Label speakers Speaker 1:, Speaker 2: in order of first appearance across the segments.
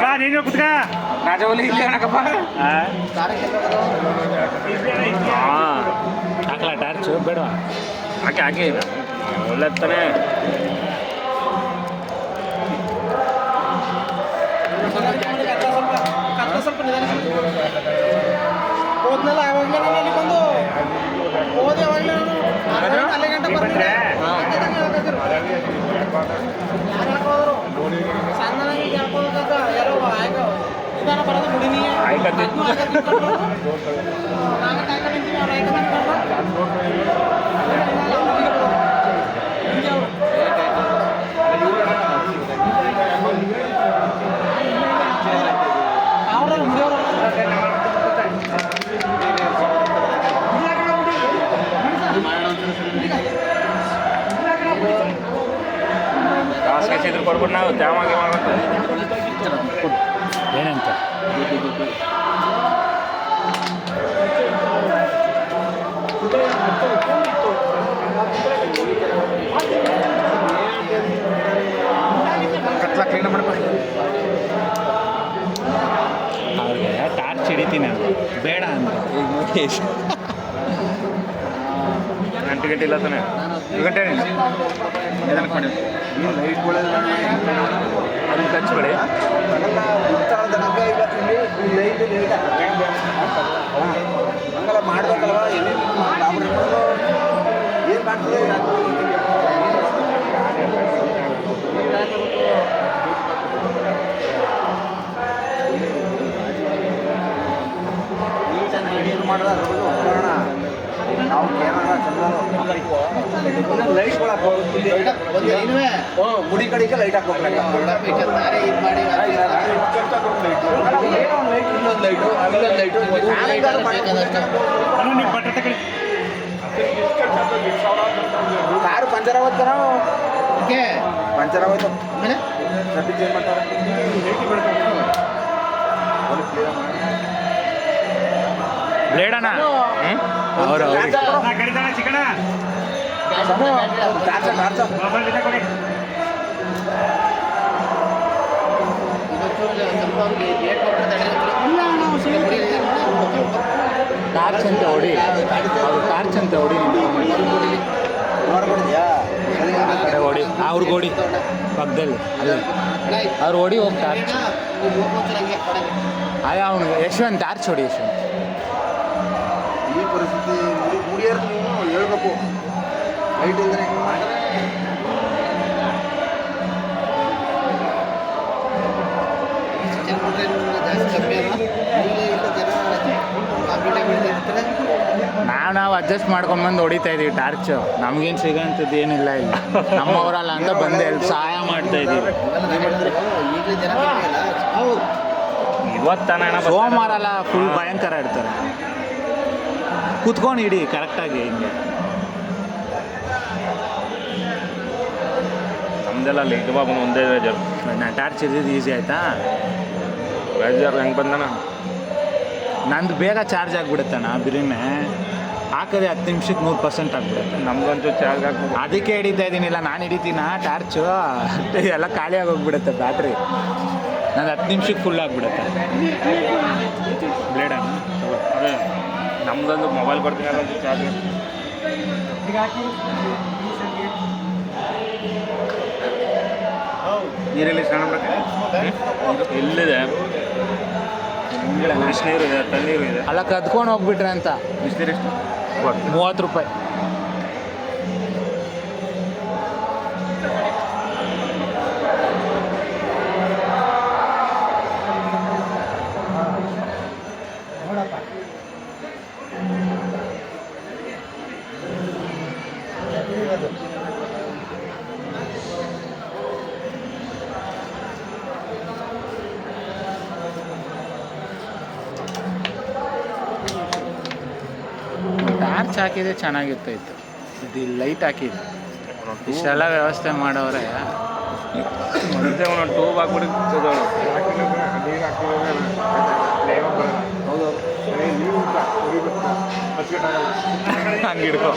Speaker 1: ಬಾ ನೀನು ಕುತ್ಕ
Speaker 2: ರಾಜವಲ್ಲಿ ಇಲ್ಲಿ ಅಣ್ಣಕಪ್ಪ
Speaker 1: ಹಾಕ್ಲಾ ಟಾರ್ಚು ಬೇಡ
Speaker 2: ಹಾಕಿ ಹಾಕಿ ಒಳ್ಳೆ ತಾನೆ
Speaker 3: ಸ್ವಲ್ಪ ಹೋದ್ನಲ್ಲ ಯಾವಾಗಲೇ ನಾನು ಅಲ್ಲಿ ಬಂದು ಹೋದೆ ಯಾವಾಗಲೇ ನಾನು ಅಲ್ಲೇ ಗಂಟೆ ಬರ್ತಿದ್ದೆ ಯಾರು ಹಾಕೋದ್ರು ಸಣ್ಣನಾಗಿ ಹಾಕೋದಕ್ಕ ಯಾರೋ ಆಯ್ಕ ನಿಧಾನ ಬರೋದು ಮುಡಿನಿ ನಾನು ಕಾಯ್ಕ ನಿಂತೀನಿ ಅವ್ರು ಆಯ್ಕ ಅವ್ರಲ್ಲ ಮುಡಿಯೋರು
Speaker 2: ಕಾಸು ಕೊಡ್ಬಿಟ್ಟು ನಾವು ತ್ಯಾವಾಗಿ
Speaker 1: ಏನಂತ
Speaker 2: ಕತ್ಲ ಕ್ಲೀನ್ ಮಾಡ್ಬೇಕು
Speaker 1: ಅವ್ರಿಗೆ ಟಾರ್ಚ್ ಹಿಡಿತೀನಿ ನಾನು ಬೇಡ ಅಂದ್ರೆ ಈಗ ಮುಖೇಶ್
Speaker 2: ಗಂಟೆ ಗಂಟೆ ಇಲ್ಲ ತಾನೆ ಗಂಟೆ ನಿಧಾನಕ್ಕೆ ಮಾಡಿ ಅದನ್ನು ಹಚ್ಬೇಡಿ
Speaker 3: ಹಂಗೆಲ್ಲ ಮಾಡ್ಬೇಕಲ್ವ ಏನು ಕಾಣ್ತದೆ ಮಾಡಿದ್ರೆ ಅದ್ರ ಬಗ್ಗೆ ಹೋಗೋಣ ನಾವು ಕೇರಳ ಲೈಟ್ಗಳು ಹಾಕೋ ಮುಡಿ ಕಡೆಗೆ ಲೈಟ್ ಹಾಕೋಬೇಕು ಇನ್ನೊಂದು ಲೈಟು ಅಲ್ಲೊಂದು ಲೈಟು ಕಾರು ಪಂಚರ್ ಆಗೋದು ನಾವು ಪಂಚರ್ ಆಗೋದು ಆಮೇಲೆ ಟ್ರಾಫಿಕ್ ಚೇಂಜ್ ಮಾಡ್ತಾರೆ
Speaker 1: ಬ್ಲೇಡಣ್ಣ ಅವರು ಚಿಕಣ ಟಾರ್ಚ್ ಅಂತ ಹೊಡಿ ಟಾರ್ಚ್ ಅಂತ ಹೊಡಿ ಹೊಡಿ ಅವ್ರಿಗೆ ಹೊಡಿ ಪಕ್ಕದಲ್ಲಿ ಅಲ್ಲ ಅವ್ರು ಹೊಡಿ ಹೋಗಿ ಟಾರ್ಚ್ ಅಯ್ಯ ಅವ್ನಿಗೆ ಯಶವಂತ್ ಟಾರ್ಚ್ ಹೊಡಿ ಯಶವಂತ್
Speaker 3: ಈ ಪರಿಸ್ಥಿತಿ ಮುಡಿಯರು ನೀವು ಹೇಳ್ಬೇಕು ಲೈಟ್ ಇಲ್ದ್ರೆ ಹೆಂಗೆ ಮಾಡ್ತಾರೆ
Speaker 1: ನಾವು ಅಡ್ಜಸ್ಟ್ ಮಾಡ್ಕೊಂಡ್ಬಂದು ಹೊಡಿತಾ ಇದೀವಿ ಟಾರ್ಚು ನಮ್ಗೇನು ಸಿಗೋಂಥದ್ದು ಏನಿಲ್ಲ ಇಲ್ಲ ನಮ್ಮವರಲ್ಲ ಅಂತ ಬಂದು ಎಲ್ಲಿ ಸಹಾಯ ಮಾಡ್ತಾ ಇದ್ದೀವಿ
Speaker 2: ಇವತ್ತಾನ
Speaker 1: ಸೋಮವಾರ ಅಲ್ಲ ಫುಲ್ ಭಯಂಕರ ಇಡ್ತಾರೆ ಕೂತ್ಕೊಂಡು ಇಡಿ ಕರೆಕ್ಟಾಗಿ ಹಿಂಗೆ
Speaker 2: ನಮ್ದೆಲ್ಲ ಲಿಂಕ್ ಬಾಬು ಒಂದೇ ಬೇಜಾರು
Speaker 1: ನಾ ಟಾರ್ಚ್ ಇದ್ದಿದ್ದು ಈಸಿ ಆಯಿತಾ
Speaker 2: ಬೇಜಾರು ಹೆಂಗೆ ಬಂದನ
Speaker 1: ನಂದು ಬೇಗ ಚಾರ್ಜ್ ಆಗಿಬಿಡುತ್ತಣ್ಣ ಬಿರಿನೆ ಹಾಕೋದೆ 10 ನಿಮಿಷಕ್ಕೆ 100% ಆಗಿಬಿಡುತ್ತೆ
Speaker 2: ನಮ್ಗಂತೂ ಚಾರ್ಜ್ ಹಾಕ್ಬೇಕು
Speaker 1: ಅದಕ್ಕೆ ಹಿಡಿತಾ ಇದ್ದೀನಿಲ್ಲ ನಾನು ಹಿಡಿತೀನ ಟಾರ್ಚು ಎಲ್ಲ ಖಾಲಿ ಆಗೋಗ್ಬಿಡುತ್ತೆ ಬ್ಯಾಟ್ರಿ ನಂದು 10 ನಿಮಿಷಕ್ಕೆ ಫುಲ್ ಆಗಿಬಿಡುತ್ತೆ ಬ್ಲೇಡಣ್ಣ
Speaker 2: ಅದೇ ನಮ್ದೊಂದು ಮೊಬೈಲ್ ಕೊಡ್ತೀನಿ ಅದೊಂದು ಚಾರ್ಜ್ ನೀರಲ್ಲಿ ಸ್ನಾನ ಮಾಡಕ್ಕೆ ಎಲ್ಲಿದೆ ಬಿಸಿನೀರು ಇದೆ ತಣ್ಣೀರು ಇದೆ
Speaker 1: ಅಲ್ಲ ಕದ್ಕೊಂಡು ಹೋಗ್ಬಿಟ್ರೆ ಅಂತ
Speaker 2: ಬಿಸಿನೀರು ಎಷ್ಟು
Speaker 1: 30 ರೂಪಾಯಿ ಟಾರ್ಚ್ ಹಾಕಿದ್ರೆ ಚೆನ್ನಾಗಿರ್ತಾಯಿತ್ತು ಇದು ಲೈಟ್ ಹಾಕಿದೆ ಇಷ್ಟೆಲ್ಲ ವ್ಯವಸ್ಥೆ ಮಾಡೋರೆ
Speaker 2: ಮತ್ತೆ ಒಂದೊಂದು ಟೂಬ್ ಹಾಕ್ಬಿಟ್ಟು
Speaker 1: ಹಂಗೆ ಹಿಡ್ಕೊ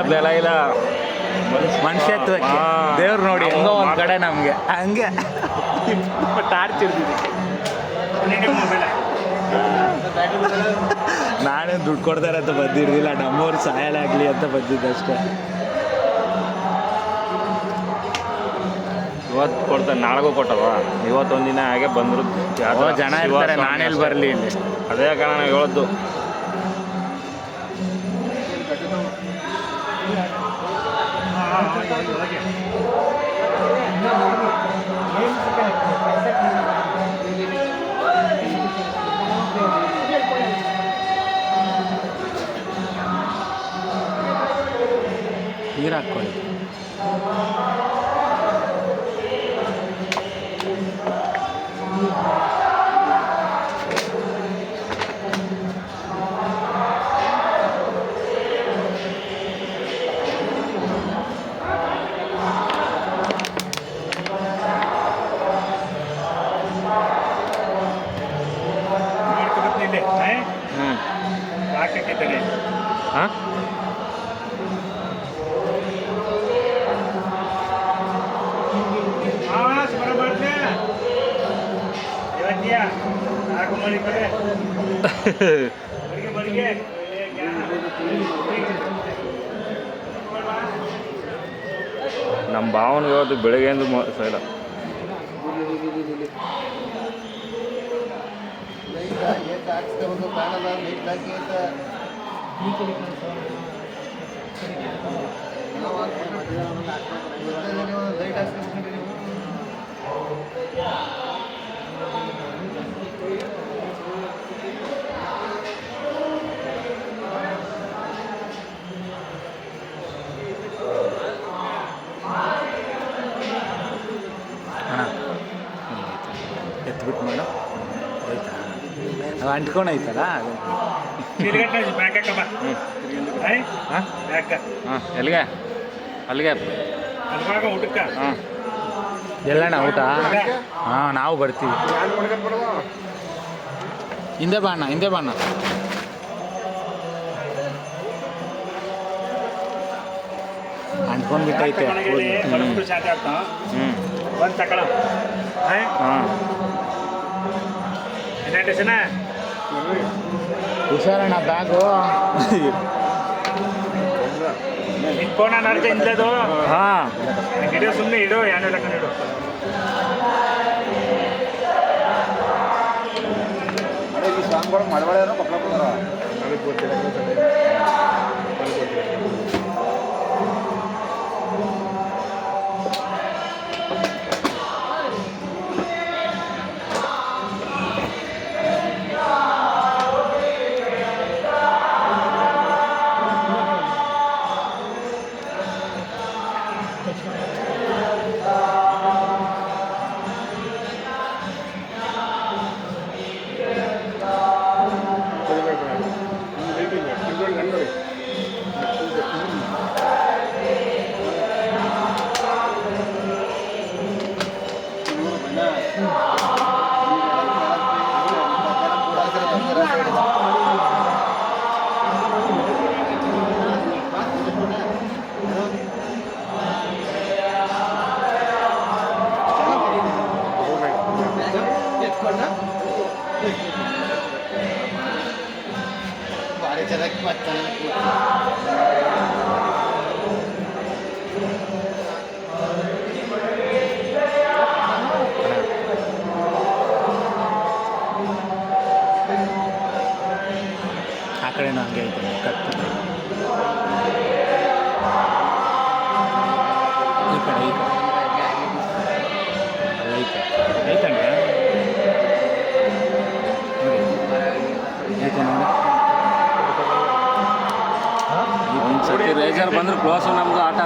Speaker 2: ಮೊದಲೆಲ್ಲ ಇಲ್ಲ
Speaker 1: ಮನುಷ್ಯತ್ವಕ್ಕೆ
Speaker 2: ಹಾ.
Speaker 1: ದೇವ್ರು ನೋಡಿ ಹೆಂಗೋ ಒಂದು
Speaker 2: ನಾವು
Speaker 1: ಕಡೆ ನಮಗೆ ಹಂಗೆ ಟಾರ್ಚ್ ಇರ್ತಿದ್ವಿ. ನಾನೇ ದುಡ್ಡು ಕೊಡ್ತಾರೆ ಅಂತ ಬಂದಿರಲಿಲ್ಲ, ನಮ್ಮವ್ರು ಸಹಾಯಲಾಗಲಿ ಅಂತ ಬಂದಿದ್ದಷ್ಟೇ.
Speaker 2: ಇವತ್ತು ಕೊಡ್ತಾರೆ, ನಾಳೆಗೂ ಕೊಟ್ಟವ. ಇವತ್ತೊಂದಿನ ಹಾಗೆ ಬಂದರು
Speaker 1: ಜನ ಇರ್ತಾರೆ, ನಾನೆಲ್ಲಿ ಬರಲಿ ಇಲ್ಲಿ.
Speaker 2: ಅದೇ ಕಾರಣ ನಾವು ಹೇಳೋದು.
Speaker 1: ನೀರು ಹಾಕ್ಕೊಳ್ಳಿ.
Speaker 2: ಹ್ಞೂ ಹಾಂ ನಮ್ಮ ಭಾವನಿಗೆ ಇವತ್ತು ಬೆಳಗ್ಗೆಯಿಂದ ಇಲ್ಲ.
Speaker 1: ಎತ್ಬಿಟ್ಟು ಮಾಡು ಆಯ್ತಾ, ಅದು ಅಂಟ್ಕೊಂಡೈತಲ್ಲ ಅದು.
Speaker 2: ಹಾಂ ಹಾಂ ಎಲ್ಲಿಗೆ ಅಲ್ಲಿಗೆ ಹಾಂ
Speaker 1: ಎಲ್ಲಣ್ಣ ಊಟ? ಹಾಂ ನಾವು ಬರ್ತೀವಿ. ಹಿಂದೆ ಬಾ ಅಣ್ಣ, ಹಿಂದೆ ಬಾ ಅಣ್ಣ. ಅಂಟ್ಕೊಂಡ್ಬಿಟ್ಟೈತೆ.
Speaker 2: ಹ್ಞೂ ಹಾಂ
Speaker 1: ಹುಷಾರಣ್ಣ ಬ್ಯಾಗು.
Speaker 2: ಹಾಂ
Speaker 3: ಇಡು, ಸುಮ್ಮನೆ ಇಡು, ಏನಿಲ್ಲ ಇಡು.
Speaker 1: ಆ ಕಡೆನೂ ಹಂಗೆ ಐತೆ ಕತ್ತು. ಈ ಕಡೆ ಐತೆ ಐತಣ್ಣ, ಐತೆ ನೋಡಿ.
Speaker 2: ಒಂದ್ಸತಿ ರೇಜರ್ ಬಂದ್ರೆ ಕ್ಲೋಸು ನಮ್ಮದು ಆಟ.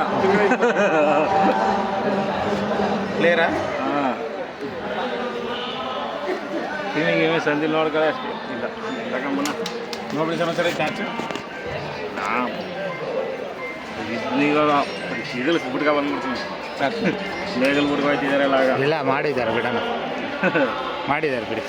Speaker 1: ಕ್ಲಿಯರಾ?
Speaker 2: ಹಾಂ ಕಿವಿಗೆ ಸಂದಿಲ್ ನೋಡ್ಕೊಳ್ಳಿ ಅಷ್ಟೇ. ಇಲ್ಲ ತಗೊಂಬನ
Speaker 1: ನೋಡ್ರಿ ಸಮಾಚಾರ ಐತೆ.
Speaker 2: ಹಾಂ ಇವಾಗ ಸಿಗಲ್ ಬಿಟ್ಕೊ ಬಂದ್ಬಿಡ್ತೀನಿ. ಬೇಗಲ್ ಬಿಟ್ಕೊಯ್ತಿದ್ದಾರಲ್ಲ ಆಗ.
Speaker 1: ಇಲ್ಲ ಮಾಡಿದ್ದಾರೆ ಬಿಡೋಣ, ಮಾಡಿದ್ದಾರೆ ಬಿಡಿ.